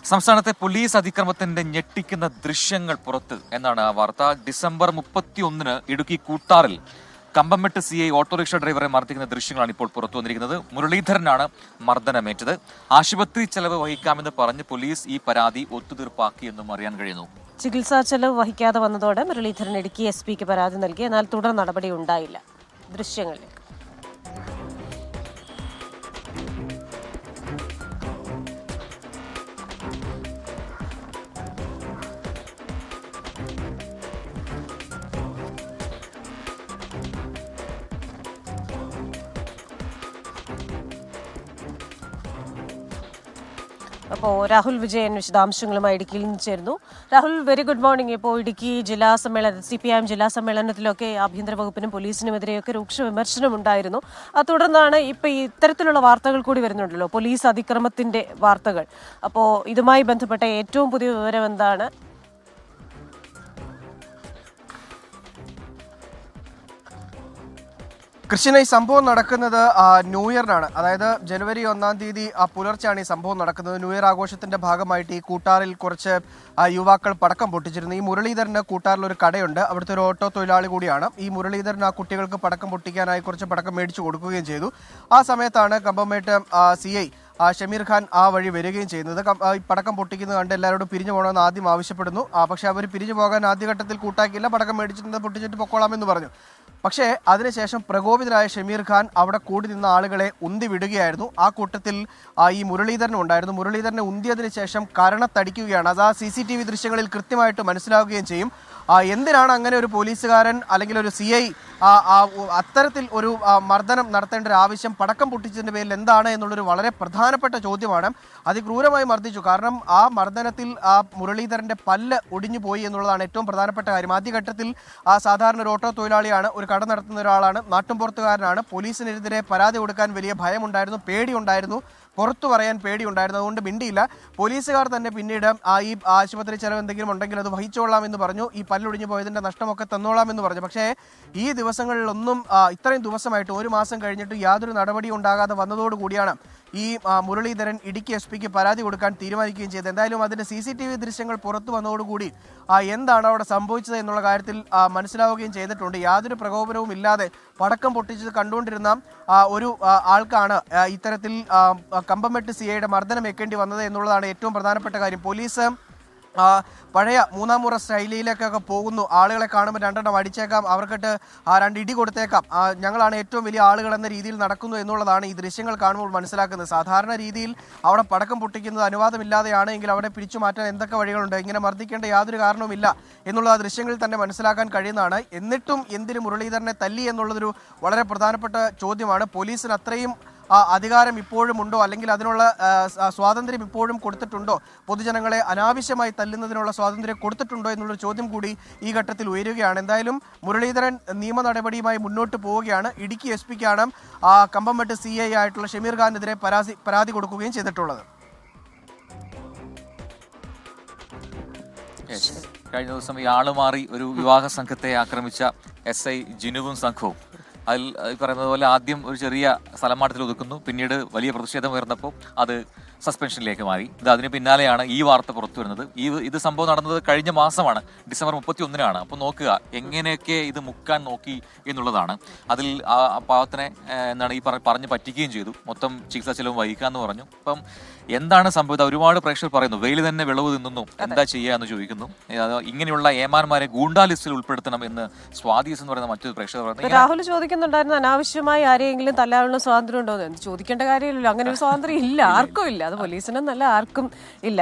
സംസ്ഥാനത്തെ പോലീസ് അതിക്രമത്തിന്റെ ഞെട്ടിക്കുന്ന ദൃശ്യങ്ങൾ പുറത്ത് എന്നാണ് ആ വാർത്ത. ഡിസംബർ 31 ഇടുക്കി കൂട്ടാറിൽ കമ്പംമെട്ട് CI ഓട്ടോറിക്ഷ ഡ്രൈവറെ മർദ്ദിക്കുന്ന ദൃശ്യങ്ങളാണ് ഇപ്പോൾ പുറത്തു വന്നിരിക്കുന്നത്. മുരളീധരനാണ് മർദ്ദനമേറ്റത്. ആശുപത്രി ചെലവ് വഹിക്കാമെന്ന് പറഞ്ഞ് പോലീസ് ഈ പരാതി ഒത്തുതീർപ്പാക്കിയെന്നും അറിയാൻ കഴിയുന്നു. ചികിത്സാ ചെലവ് വഹിക്കാതെ വന്നതോടെ മുരളീധരൻ ഇടുക്കി SP പരാതി നൽകി. എന്നാൽ തുടർ നടപടി ഉണ്ടായില്ല. ദൃശ്യങ്ങളിൽ അപ്പോൾ രാഹുൽ വിജയൻ വിശദാംശങ്ങളുമായി ഇടുക്കിയിൽ നിന്ന് ചേരുന്നു. Rahul, very good morning. ഇപ്പോൾ ഇടുക്കി ജില്ലാ സമ്മേളനം CPIM ജില്ലാ സമ്മേളനത്തിലൊക്കെ ആഭ്യന്തര വകുപ്പിനും പോലീസിനുമെതിരെയൊക്കെ രൂക്ഷ വിമർശനം ഉണ്ടായിരുന്നു. തുടർന്നാണ് ഇപ്പോൾ ഇത്തരത്തിലുള്ള വാർത്തകൾ കൂടി വരുന്നുണ്ടല്ലോ, പോലീസ് അതിക്രമത്തിന്റെ വാർത്തകൾ. അപ്പോൾ ഇതുമായി ബന്ധപ്പെട്ട ഏറ്റവും പുതിയ വിവരം എന്താണ്? കൃഷ്ണ, ഈ സംഭവം നടക്കുന്നത് ന്യൂ ഇയറിനാണ്. അതായത് ജനുവരി 1-ാം തീയതി പുലർച്ചെയാണ് ഈ സംഭവം നടക്കുന്നത്. ന്യൂ ഇയർ ആഘോഷത്തിന്റെ ഭാഗമായിട്ട് ഈ കൂട്ടാറിൽ കുറച്ച് യുവാക്കൾ പടക്കം പൊട്ടിച്ചിരുന്നു. ഈ മുരളീധരന് കൂട്ടാറിൽ ഒരു കടയുണ്ട്, അവിടുത്തെ ഒരു ഓട്ടോ തൊഴിലാളി കൂടിയാണ്. ഈ മുരളീധരൻ ആ കുട്ടികൾക്ക് പടക്കം പൊട്ടിക്കാനായി കുറച്ച് പടക്കം മേടിച്ചു കൊടുക്കുകയും ചെയ്തു. ആ സമയത്താണ് കമ്പംമേട്ട് CI ഷമീർ ഖാൻ ആ വഴി വരികയും ചെയ്യുന്നത്. പടക്കം പൊട്ടിക്കുന്നത് കണ്ട് എല്ലാവരോടും പിരിഞ്ഞു പോകണമെന്ന് ആദ്യം ആവശ്യപ്പെടുന്നു. പക്ഷേ അവർ പിരിഞ്ഞു പോകാൻ ആദ്യഘട്ടത്തിൽ കൂട്ടാക്കിയില്ല. പടക്കം മേടിച്ചിട്ട് പൊട്ടിച്ചിട്ട് പൊക്കോളാമെന്ന് പറഞ്ഞു. പക്ഷേ അതിനുശേഷം പ്രകോപിതരായ ഷമീർ ഖാൻ അവിടെ കൂടി നിന്ന ആളുകളെ ഉന്തി വിടുകയായിരുന്നു. ആ കൂട്ടത്തിൽ ഈ മുരളീധരനും ഉണ്ടായിരുന്നു. മുരളീധരനെ ഉന്തിയതിനു ശേഷം കരണത്തടിക്കുകയാണ്. അത് ആ CCTV ദൃശ്യങ്ങളിൽ കൃത്യമായിട്ട് മനസ്സിലാവുകയും ചെയ്യും. എന്തിനാണ് അങ്ങനെ ഒരു പോലീസുകാരൻ അല്ലെങ്കിൽ ഒരു CI അത്തരത്തിൽ ഒരു മർദ്ദനം നടത്തേണ്ട ഒരു ആവശ്യം പടക്കം പൊട്ടിച്ചതിൻ്റെ പേരിൽ എന്താണ് എന്നുള്ളൊരു വളരെ പ്രധാനപ്പെട്ട ചോദ്യമാണ്. അതിക്രൂരമായി മർദ്ദിച്ചു. കാരണം ആ മർദ്ദനത്തിൽ ആ മുരളീധരൻ്റെ പല്ല് ഒടിഞ്ഞു പോയി എന്നുള്ളതാണ് ഏറ്റവും പ്രധാനപ്പെട്ട കാര്യം. ആദ്യഘട്ടത്തിൽ സാധാരണ ഒരു ഓട്ടോ തൊഴിലാളിയാണ്, ഒരു കട നടത്തുന്ന ഒരാളാണ്, നാട്ടുംപുറത്തുകാരനാണ്. പോലീസിനെതിരെ പരാതി കൊടുക്കാൻ വലിയ ഭയമുണ്ടായിരുന്നു, പേടിയുണ്ടായിരുന്നു, പുറത്തു പറയാൻ പേടിയുണ്ടായിരുന്നു. അതുകൊണ്ട് മിണ്ടിയില്ല. പോലീസുകാർ തന്നെ പിന്നീട് ഈ ആശുപത്രി ചെലവ് എന്തെങ്കിലും ഉണ്ടെങ്കിൽ അത് വഹിച്ചോളാം എന്ന് പറഞ്ഞു. ഈ പല്ലൊടിഞ്ഞു പോയതിൻ്റെ നഷ്ടമൊക്കെ തന്നോളാം എന്ന് പറഞ്ഞു. പക്ഷേ ഈ ദിവസങ്ങളിലൊന്നും ഇത്രയും ദിവസമായിട്ട് 1 മാസം കഴിഞ്ഞിട്ട് യാതൊരു നടപടിയും ഉണ്ടാകാതെ വന്നതോടുകൂടിയാണ് ഈ മുരളീധരൻ ഇടുക്കി SPക്ക് പരാതി കൊടുക്കാൻ തീരുമാനിക്കുകയും ചെയ്തത്. എന്തായാലും അതിൻ്റെ CCTV ദൃശ്യങ്ങൾ പുറത്തു വന്നതോടുകൂടി എന്താണ് അവിടെ സംഭവിച്ചത് എന്നുള്ള കാര്യത്തിൽ മനസ്സിലാവുകയും ചെയ്തിട്ടുണ്ട്. യാതൊരു പ്രകോപനവും ഇല്ലാതെ പടക്കം പൊട്ടിച്ചത് കണ്ടുകൊണ്ടിരുന്ന ഒരു ആൾക്കാണ് ഇത്തരത്തിൽ കമ്പംമെട്ട് CIയുടെ മർദ്ദനം ഏൽക്കേണ്ടി വന്നത് എന്നുള്ളതാണ് ഏറ്റവും പ്രധാനപ്പെട്ട കാര്യം. പോലീസ് പഴയ 3-ാം മുറ ശൈലിയിലേക്കൊക്കെ പോകുന്നു. ആളുകളെ കാണുമ്പോൾ 2 അടിച്ചേക്കാം, അവർക്കിട്ട് 2 ഇടി കൊടുത്തേക്കാം, ഞങ്ങളാണ് ഏറ്റവും വലിയ ആളുകൾ എന്ന രീതിയിൽ നടക്കുന്നു എന്നുള്ളതാണ് ഈ ദൃശ്യങ്ങൾ കാണുമ്പോൾ മനസ്സിലാക്കുന്നത്. സാധാരണ രീതിയിൽ അവിടെ പടക്കം പൊട്ടിക്കുന്നത് അനുവാദമില്ലാതെയാണ് എങ്കിൽ അവിടെ പിടിച്ചു മാറ്റാൻ എന്തൊക്കെ വഴികളുണ്ട്, ഇങ്ങനെ മർദ്ദിക്കേണ്ട യാതൊരു കാരണവുമില്ല എന്നുള്ള ആ ദൃശ്യങ്ങളിൽ തന്നെ മനസ്സിലാക്കാൻ കഴിയുന്നതാണ്. എന്നിട്ടും എന്തിന് മുരളീധരനെ തല്ലി എന്നുള്ളതൊരു വളരെ പ്രധാനപ്പെട്ട ചോദ്യമാണ്. പോലീസിന് അത്രയും അധികാരം ഇപ്പോഴും ഉണ്ടോ, അല്ലെങ്കിൽ അതിനുള്ള സ്വാതന്ത്ര്യം ഇപ്പോഴും കൊടുത്തിട്ടുണ്ടോ, പൊതുജനങ്ങളെ അനാവശ്യമായി തല്ലുന്നതിനുള്ള സ്വാതന്ത്ര്യം കൊടുത്തിട്ടുണ്ടോ എന്നുള്ളൊരു ചോദ്യം കൂടി ഈ ഘട്ടത്തിൽ ഉയരുകയാണ്. എന്തായാലും മുരളീധരൻ നിയമ നടപടിയുമായി മുന്നോട്ട് പോവുകയാണ്. ഇടുക്കി SPക്കാണ് കമ്പംമെട്ട് CI ആയിട്ടുള്ള ഷമീർ ഖാനെതിരെ പരാതി കൊടുക്കുകയും ചെയ്തിട്ടുള്ളത്. കഴിഞ്ഞ ദിവസം ഈ ആളുമാറി ഒരു വിവാഹ സംഘത്തെ ആക്രമിച്ച SI ജിനുവും സംഘവും അതിൽ പറയുന്നത് പോലെ ആദ്യം ഒരു ചെറിയ സ്ഥലമാറ്റത്തിൽ ഒതുക്കുന്നു, പിന്നീട് വലിയ പ്രതിഷേധം ഉയർന്നപ്പോൾ അത് സസ്പെൻഷനിലേക്ക് മാറി. അതിന് പിന്നാലെയാണ് ഈ വാർത്ത പുറത്തു വരുന്നത്. ഇത് സംഭവം നടന്നത് കഴിഞ്ഞ മാസമാണ്, ഡിസംബർ 31-നാണ്. അപ്പോൾ നോക്കുക എങ്ങനെയൊക്കെ ഇത് മുക്കാൻ നോക്കി എന്നുള്ളതാണ്. അതിൽ ആ പാവത്തിനെ എന്താണ് ഈ പറഞ്ഞ് പറ്റിക്കുകയും ചെയ്തു. മൊത്തം ചികിത്സാ ചെലവും വഹിക്കാമെന്ന് പറഞ്ഞു. അപ്പം എന്താണ് സംഭവിച്ചത്? ഒരുപാട് പ്രേക്ഷകർ പറയുന്നു വെയിൽ തന്നെ വിളവ് തിന്നുന്നു, എന്താ ചെയ്യുക എന്ന് ചോദിക്കുന്നു. ഇങ്ങനെയുള്ള ഏമാന്മാരെ ഗൂണ്ടാ ലിസ്റ്റിൽ ഉൾപ്പെടുത്തണം എന്ന് സ്വാധീസ് എന്ന് പറയുന്ന മറ്റൊരു പ്രേക്ഷകർ പറയുന്നു. രാഹുൽ ചോദിക്കുന്നുണ്ടായിരുന്നു, അനാവശ്യമായി ആരെയെങ്കിലും തല്ലാനുള്ള സ്വാതന്ത്ര്യം ഉണ്ടോ എന്ന്. ചോദിക്കേണ്ട കാര്യമില്ലല്ലോ, അങ്ങനെ ഒരു സ്വാതന്ത്ര്യം ഇല്ല, ആർക്കും ഇല്ല. അത് പോലീസിനൊന്നല്ല, ആർക്കും ഇല്ല.